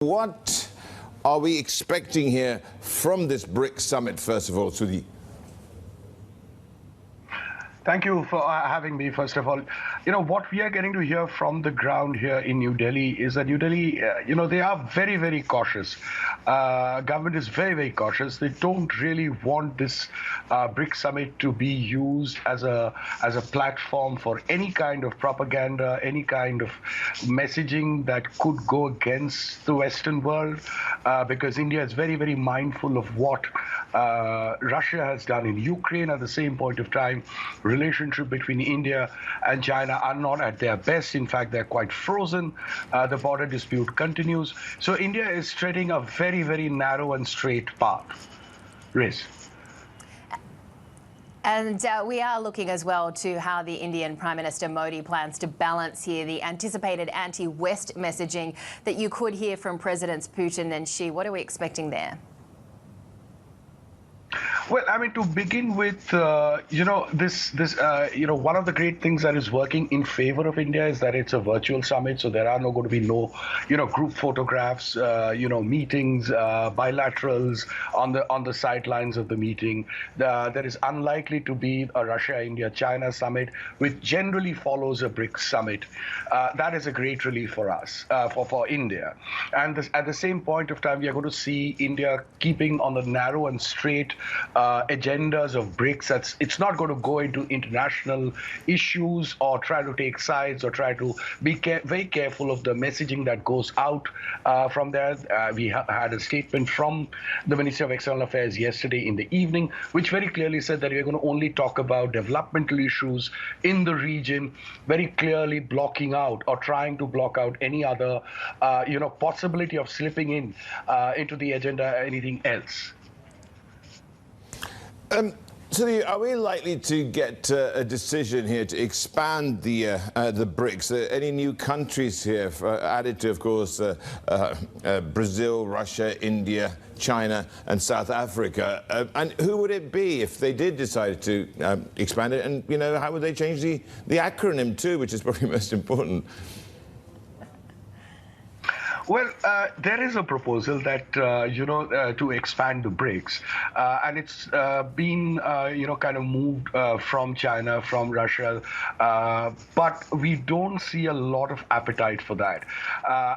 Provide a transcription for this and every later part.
What are we expecting here from this BRICS summit, first of all, Sudhi? Thank you for having me, first of all. What we are getting to hear from the ground here in New Delhi is that New Delhi, they are very, very cautious. Government is very, very cautious. They don't really want this BRICS summit to be used as a platform for any kind of propaganda, any kind of messaging that could go against the Western world, because India is very, very mindful of what Russia has done in Ukraine. At the same point of time, relationship between India and China are not at their best. In fact, they're quite frozen. The border dispute continues. So India is treading a very, very narrow and straight path. Riz. And we are looking as well to how the Indian Prime Minister Modi plans to balance here the anticipated anti-West messaging that you could hear from Presidents Putin and Xi. What are we expecting there? Well, I mean, to begin with, one of the great things that is working in favor of India is that it's a virtual summit, so there are going to be no, group photographs, meetings, bilaterals on the sidelines of the meeting. There is unlikely to be a Russia, India, China summit, which generally follows a BRICS summit. That is a great relief for us, for India. And at the same point of time, we are going to see India keeping on the narrow and straight agendas of BRICS. It's not going to go into international issues or try to take sides or try to be very careful of the messaging that goes out from there. We had a statement from the Ministry of External Affairs yesterday in the evening, which very clearly said that we're going to only talk about developmental issues in the region, very clearly blocking out or trying to block out any other, possibility of slipping into the agenda, anything else. Sudhi, are we likely to get a decision here to expand the BRICS? Any new countries here added to, of course, Brazil, Russia, India, China, and South Africa? And who would it be if they did decide to expand it? And how would they change the acronym too, which is probably most important? Well, there is a proposal that, to expand the BRICS, and it's been, kind of moved from China, from Russia, but we don't see a lot of appetite for that.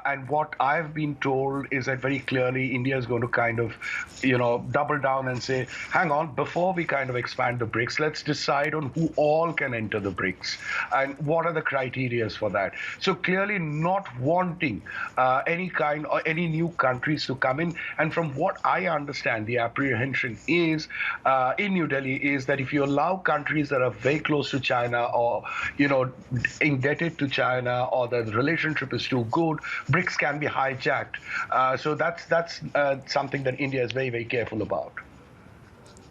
And what I've been told is that very clearly India is going to kind of, double down and say, hang on, before we kind of expand the BRICS, let's decide on who all can enter the BRICS and what are the criteria for that. So clearly not wanting any new countries to come in. And from what I understand, the apprehension is in New Delhi is that if you allow countries that are very close to China or, indebted to China, or the relationship is too good, BRICS can be hijacked. So that's something that India is very, very careful about.